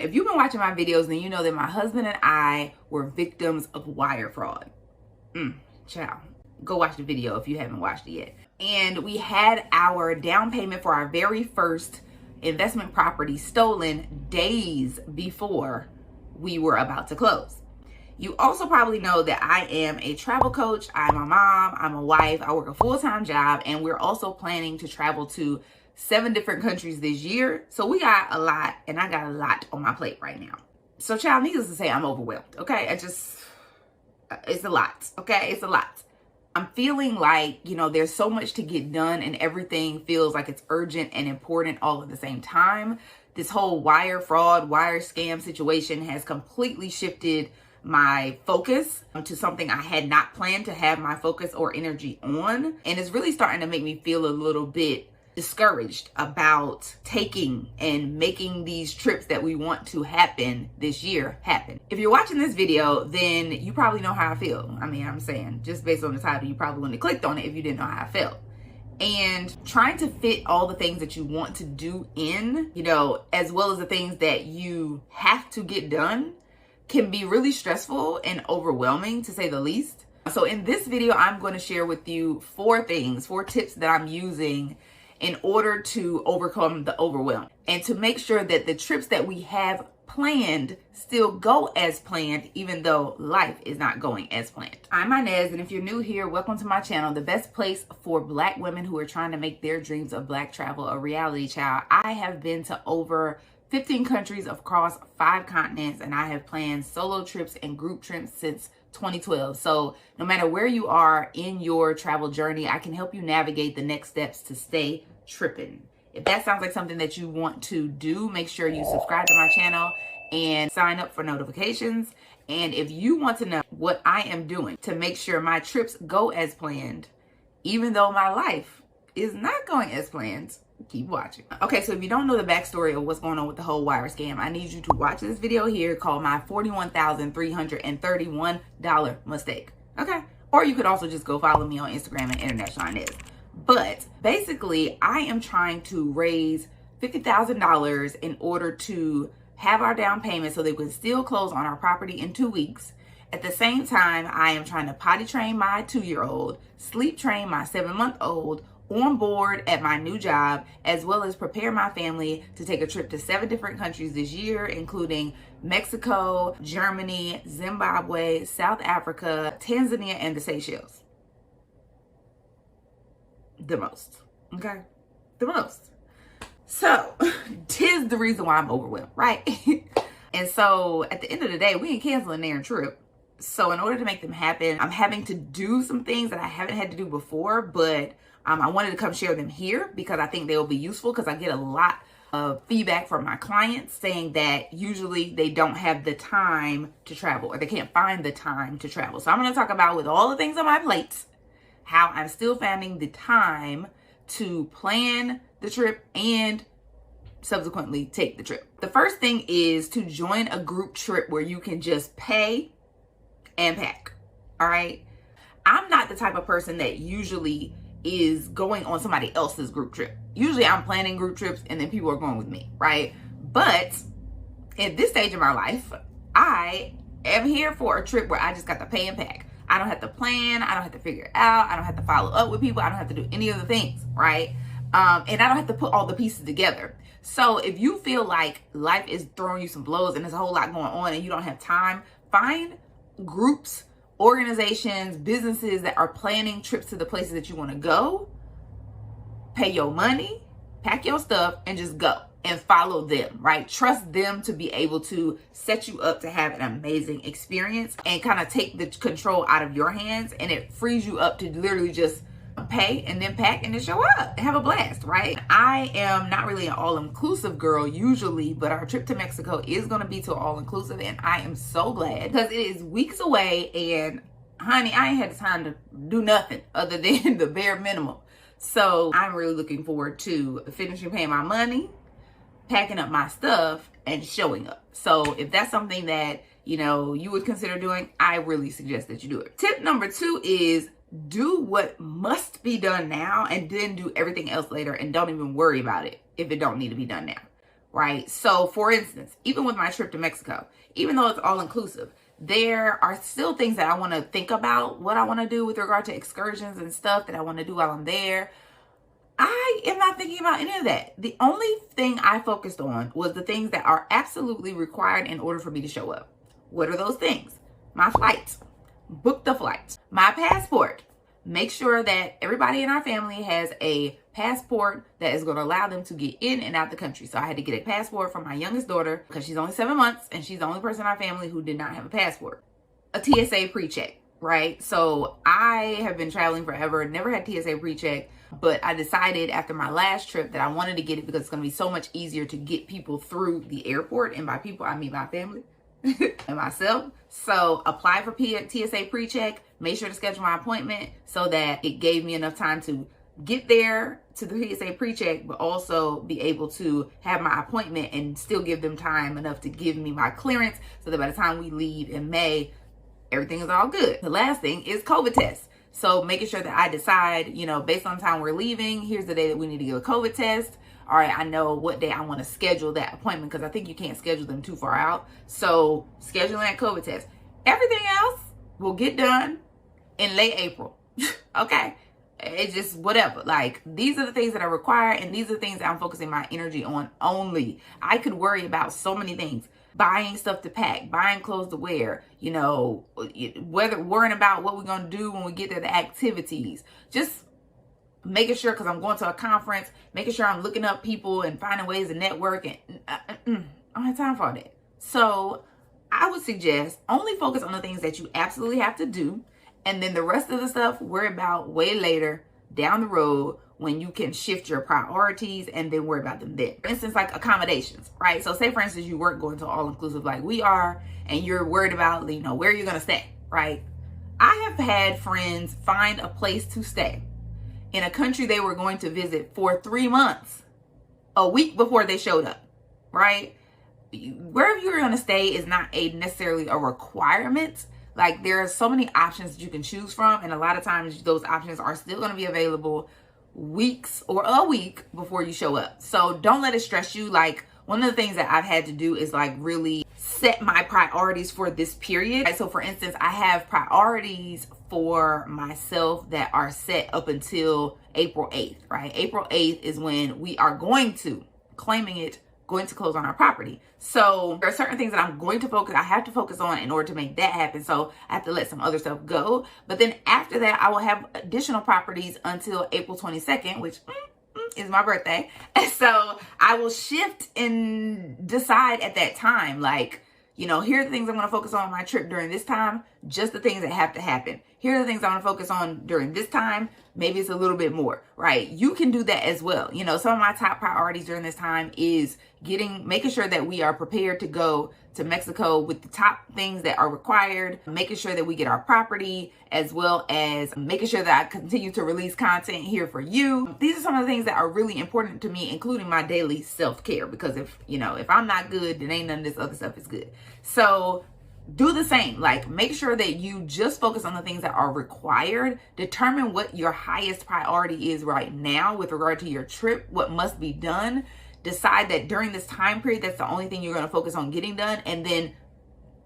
If you've been watching my videos, then you know that my husband and I were victims of wire fraud. Child, go watch the video if you haven't watched it yet. And we had our down payment for our very first investment property stolen days before we were about to close. You also probably know that I am a travel coach. I'm a mom, I'm a wife, I work a full-time job, and we're also planning to travel to 7 different countries this year. So we got a lot, and I got a lot on my plate right now. So child, needless to say, I'm overwhelmed, okay? It's a lot, okay? It's a lot. I'm feeling like, there's so much to get done and everything feels like it's urgent and important all at the same time. This whole wire fraud, wire scam situation has completely shifted my focus to something I had not planned to have my focus or energy on. And it's really starting to make me feel a little bit discouraged about taking and making these trips that we want to happen this year happen. If you're watching this video, then you probably know how I feel. I'm saying, just based on the title, you probably wouldn't have clicked on it if you didn't know how I felt. And trying to fit all the things that you want to do in, as well as the things that you have to get done, can be really stressful and overwhelming, to say the least. So in this video, I'm going to share with you 4 tips that I'm using in order to overcome the overwhelm and to make sure that the trips that we have planned still go as planned, even though life is not going as planned. I'm Inez, and if you're new here, welcome to my channel, the best place for Black women who are trying to make their dreams of Black travel a reality, child. I have been to over 15 countries across 5 continents, and I have planned solo trips and group trips since 2012. So no matter where you are in your travel journey, I can help you navigate the next steps to stay tripping. If that sounds like something that you want to do, make sure you subscribe to my channel and sign up for notifications. And if you want to know what I am doing to make sure my trips go as planned, even though my life is not going as planned, keep watching. Okay, so if you don't know the backstory of what's going on with the whole wire scam, I need you to watch this video here called my $41,331 mistake. Okay? Or you could also just go follow me on Instagram at International Inez. But basically, I am trying to raise $50,000 in order to have our down payment so that we can still close on our property in 2 weeks. At the same time, I am trying to potty train my 2-year-old, sleep train my 7-month-old, on board at my new job, as well as prepare my family to take a trip to 7 different countries this year, including Mexico, Germany, Zimbabwe, South Africa, Tanzania, and the Seychelles. The most, okay? The most. So, 'tis the reason why I'm overwhelmed, right? And so, at the end of the day, we ain't canceling their trip. So, in order to make them happen, I'm having to do some things that I haven't had to do before, but I wanted to come share them here because I think they will be useful, because I get a lot of feedback from my clients saying that usually they don't have the time to travel, or they can't find the time to travel. So I'm going to talk about, with all the things on my plate, how I'm still finding the time to plan the trip and subsequently take the trip. The first thing is to join a group trip where you can just pay and pack. All right. I'm not the type of person that usually is going on somebody else's group trip. Usually I'm planning group trips and then people are going with me, right? But at this stage of my life, I am here for a trip where I just got to pay and pack. I don't have to plan. I don't have to figure it out. I don't have to follow up with people. I don't have to do any of the things, right? And I don't have to put all the pieces together. So if you feel like life is throwing you some blows and there's a whole lot going on and you don't have time, find groups, organizations, businesses that are planning trips to the places that you want to go. Pay your money, pack your stuff, and just go and follow them, right? Trust them to be able to set you up to have an amazing experience and kind of take the control out of your hands, and it frees you up to literally just pay and then pack and then show up and have a blast, right? I am not really an all-inclusive girl usually, but our trip to Mexico is going to be to all-inclusive, and I am so glad because it is weeks away, and honey, I ain't had the time to do nothing other than the bare minimum. So I'm really looking forward to finishing paying my money, packing up my stuff, and showing up. So if that's something that, you would consider doing, I really suggest that you do it. Tip number 2 is do what must be done now and then do everything else later, and don't even worry about it if it don't need to be done now. right? So for instance, even with my trip to Mexico, even though it's all inclusive, there are still things that I want to think about, what I want to do with regard to excursions and stuff that I want to do while I'm there. I am not thinking about any of that. The only thing I focused on was the things that are absolutely required in order for me to show up. What are those things? My flights. Book the flights. My passport. Make sure that everybody in our family has a passport that is going to allow them to get in and out the country. So I had to get a passport for my youngest daughter because she's only 7 months and she's the only person in our family who did not have a passport. A TSA pre-check, right? So I have been traveling forever, never had TSA pre-check, but I decided after my last trip that I wanted to get it because it's going to be so much easier to get people through the airport. And by people, I mean my family and myself. So apply for TSA pre-check, make sure to schedule my appointment so that it gave me enough time to get there to the TSA pre-check, but also be able to have my appointment and still give them time enough to give me my clearance so that by the time we leave in May, everything is all good. The last thing is COVID test. So making sure that I decide, based on the time we're leaving, here's the day that we need to give a COVID test. All right, I know what day I want to schedule that appointment because I think you can't schedule them too far out. So scheduling that COVID test. Everything else will get done in late April. Okay? It's just whatever. Like, these are the things that are required and these are the things that I'm focusing my energy on only. I could worry about so many things. Buying stuff to pack, buying clothes to wear, worrying about what we're going to do when we get there, the activities. Just making sure, because I'm going to a conference, making sure I'm looking up people and finding ways to network. And I don't have time for all that. So I would suggest only focus on the things that you absolutely have to do. And then the rest of the stuff, worry about way later down the road when you can shift your priorities and then worry about them then. For instance, like accommodations, right? So say, for instance, you weren't going to all-inclusive like we are and you're worried about, where you're going to stay, right? I have had friends find a place to stay in a country they were going to visit for 3 months, a week before they showed up, right? Wherever you're going to stay is not necessarily a requirement. Like, there are so many options that you can choose from, and a lot of times those options are still going to be available weeks or a week before you show up. So don't let it stress you. Like, one of the things that I've had to do is like really set my priorities for this period. So for instance, I have priorities for myself that are set up until April 8th, right? April 8th is when we are going to close on our property. So there are certain things that I have to focus on in order to make that happen. So I have to let some other stuff go. But then after that, I will have additional properties until April 22nd, which is my birthday. And so I will shift and decide at that time, like, here are the things I'm going to focus on my trip during this time, just the things that have to happen. Here are the things I'm going to focus on during this time. Maybe it's a little bit more, right? You can do that as well. Some of my top priorities during this time is making sure that we are prepared to go to Mexico with the top things that are required, making sure that we get our property, as well as making sure that I continue to release content here for you. These are some of the things that are really important to me, including my daily self-care, because if I'm not good, then ain't none of this other stuff is good. So do the same. Like, make sure that you just focus on the things that are required. Determine what your highest priority is right now with regard to your trip, what must be done. Decide that during this time period, that's the only thing you're going to focus on getting done. And then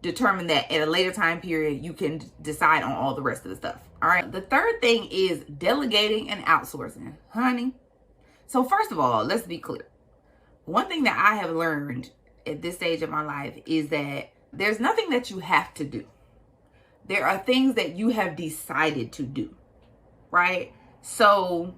determine that at a later time period, you can decide on all the rest of the stuff. All right. The third thing is delegating and outsourcing. Honey. So first of all, let's be clear. One thing that I have learned at this stage of my life is that there's nothing that you have to do. There are things that you have decided to do, right? So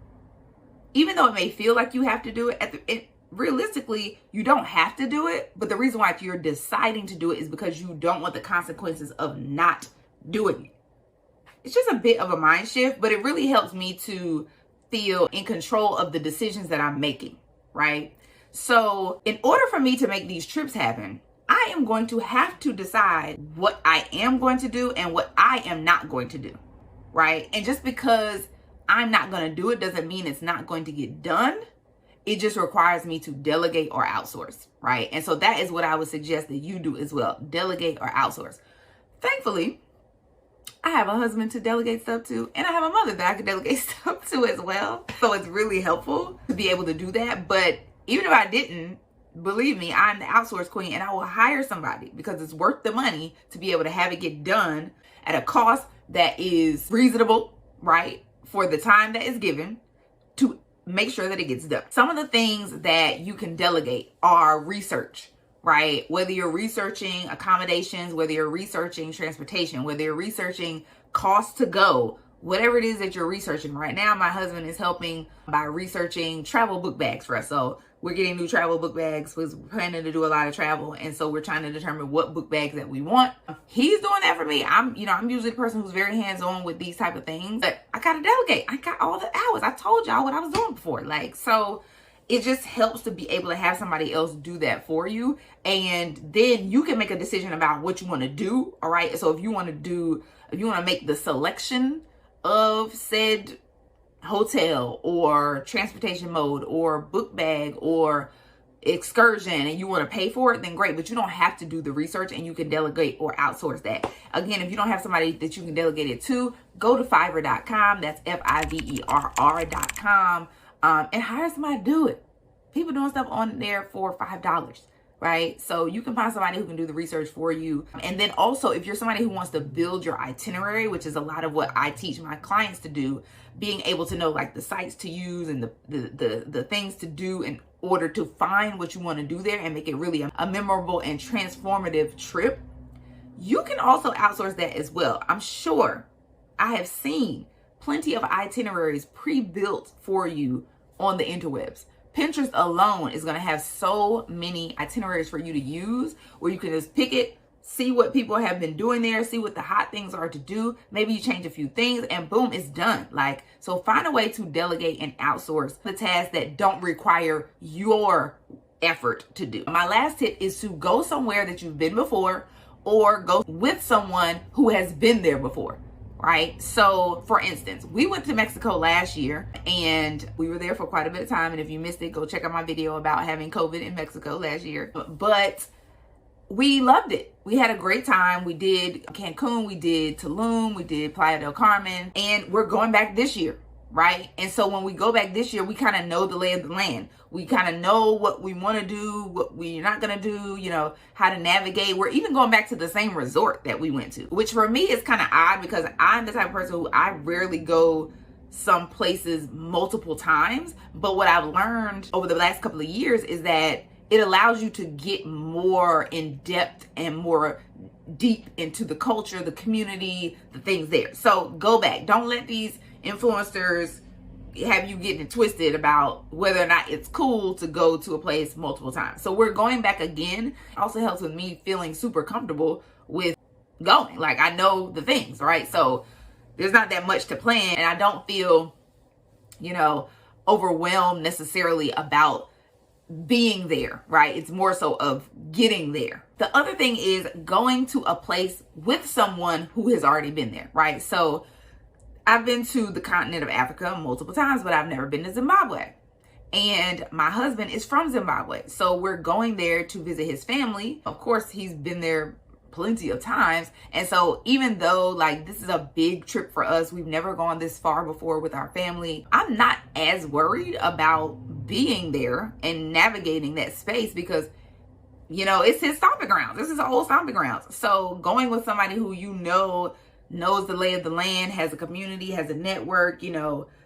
even though it may feel like you have to do it, realistically, you don't have to do it. But the reason why you're deciding to do it is because you don't want the consequences of not doing it. It's just a bit of a mind shift, but it really helps me to feel in control of the decisions that I'm making, right? So in order for me to make these trips happen, I am going to have to decide what I am going to do and what I am not going to do, right? And just because I'm not going to do it doesn't mean it's not going to get done. It just requires me to delegate or outsource, right? And so that is what I would suggest that you do as well. Delegate or outsource. Thankfully, I have a husband to delegate stuff to, and I have a mother that I can delegate stuff to as well. So it's really helpful to be able to do that. But even if I didn't, believe me, I'm the outsource queen, and I will hire somebody because it's worth the money to be able to have it get done at a cost that is reasonable, right? For the time that is given to make sure that it gets done. Some of the things that you can delegate are research, right? Whether you're researching accommodations, whether you're researching transportation, whether you're researching costs to go, whatever it is that you're researching. Right now, my husband is helping by researching travel book bags for us. So we're getting new travel book bags. We're planning to do a lot of travel. And so we're trying to determine what book bags that we want. He's doing that for me. I'm usually the person who's very hands-on with these type of things, but I got to delegate. I got all the hours. I told y'all what I was doing before. So it just helps to be able to have somebody else do that for you. And then you can make a decision about what you want to do. All right. So if you want to make the selection of said hotel or transportation mode or book bag or excursion and you want to pay for it, then great. But you don't have to do the research, and you can delegate or outsource that. Again, if you don't have somebody that you can delegate it to, go to Fiverr.com. That's Fiverr.com, and hire somebody to do it. People doing stuff on there for $5. Right? So you can find somebody who can do the research for you. And then also, if you're somebody who wants to build your itinerary, which is a lot of what I teach my clients to do, being able to know like the sites to use and the things to do in order to find what you want to do there and make it really a memorable and transformative trip, you can also outsource that as well. I'm sure I have seen plenty of itineraries pre-built for you on the interwebs. Pinterest alone is going to have so many itineraries for you to use where you can just pick it, see what people have been doing there, see what the hot things are to do. Maybe you change a few things and boom, it's done. So find a way to delegate and outsource the tasks that don't require your effort to do. My last tip is to go somewhere that you've been before or go with someone who has been there before. Right? So for instance, we went to Mexico last year and we were there for quite a bit of time. And if you missed it, go check out my video about having COVID in Mexico last year. But we loved it. We had a great time. We did Cancun, we did Tulum, we did Playa del Carmen, and we're going back this year. Right? And so when we go back this year, we kind of know the lay of the land. We kind of know what we want to do, what we're not going to do, how to navigate. We're even going back to the same resort that we went to, which for me is kind of odd because I'm the type of person who I rarely go some places multiple times. But what I've learned over the last couple of years is that it allows you to get more in depth and more deep into the culture, the community, the things there. So go back. Don't let these influencers have you getting it twisted about whether or not it's cool to go to a place multiple times. So we're going back again. It also helps with me feeling super comfortable with going. I know the things, right? So there's not that much to plan, and I don't feel, overwhelmed necessarily about being there, right? It's more so of getting there. The other thing is going to a place with someone who has already been there, right? So I've been to the continent of Africa multiple times, but I've never been to Zimbabwe. And my husband is from Zimbabwe. So we're going there to visit his family. Of course, he's been there plenty of times. And so even though this is a big trip for us, we've never gone this far before with our family, I'm not as worried about being there and navigating that space because, it's his stomping grounds. This is an old stomping grounds. So going with somebody who knows the lay of the land, has a community, has a network,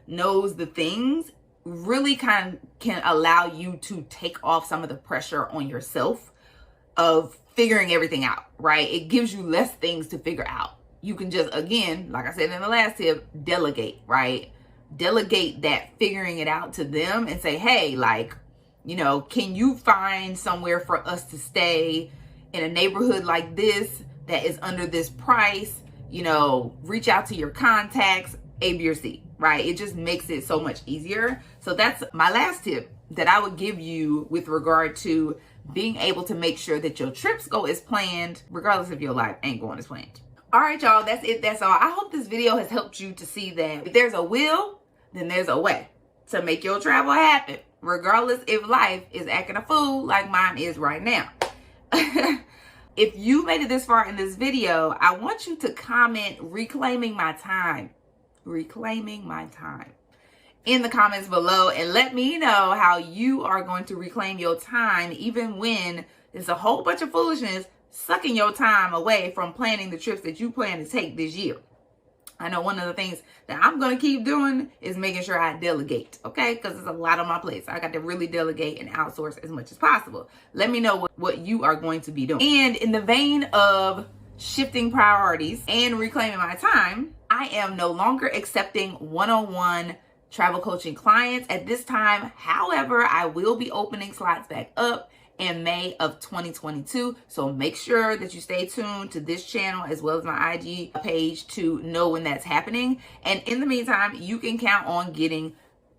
knows the things, really kind of can allow you to take off some of the pressure on yourself of figuring everything out, right? It gives you less things to figure out. You can just, again, like I said in the last tip, delegate, right? Delegate that figuring it out to them and say, hey, can you find somewhere for us to stay in a neighborhood like this that is under this price? Reach out to your contacts, A, B, or C, right? It just makes it so much easier. So that's my last tip that I would give you with regard to being able to make sure that your trips go as planned, regardless if your life ain't going as planned. All right, y'all, that's it. That's all. I hope this video has helped you to see that if there's a will, then there's a way to make your travel happen, regardless if life is acting a fool like mine is right now. If you made it this far in this video, I want you to comment reclaiming my time. Reclaiming my time. in the comments below and let me know how you are going to reclaim your time even when there's a whole bunch of foolishness sucking your time away from planning the trips that you plan to take this year. I know one of the things that I'm going to keep doing is making sure I delegate, okay? Because there's a lot on my plate. So I got to really delegate and outsource as much as possible. Let me know what you are going to be doing. And in the vein of shifting priorities and reclaiming my time, I am no longer accepting one-on-one travel coaching clients at this time. However, I will be opening slots back up in May of 2022. So make sure that you stay tuned to this channel as well as my IG page to know when that's happening. And in the meantime, you can count on getting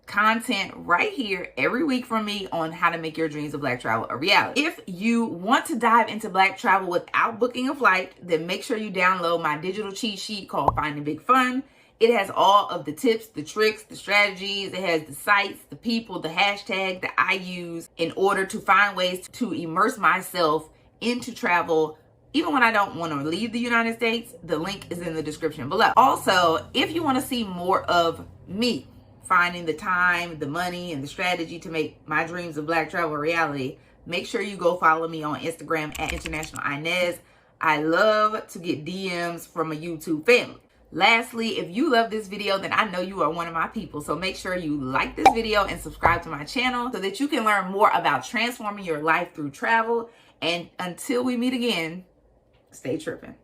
content right here every week from me on how to make your dreams of Black travel a reality. If you want to dive into Black travel without booking a flight, then make sure you download my digital cheat sheet called Finding Big Fun. It has all of the tips, the tricks, the strategies. It has the sites, the people, the hashtag that I use in order to find ways to immerse myself into travel. Even when I don't want to leave the United States, the link is in the description below. Also, if you want to see more of me finding the time, the money, and the strategy to make my dreams of Black travel a reality, make sure you go follow me on Instagram at International Inez. I love to get DMs from a YouTube family. Lastly, if you love this video, then I know you are one of my people. So make sure you like this video and subscribe to my channel so that you can learn more about transforming your life through travel. And until we meet again, stay tripping.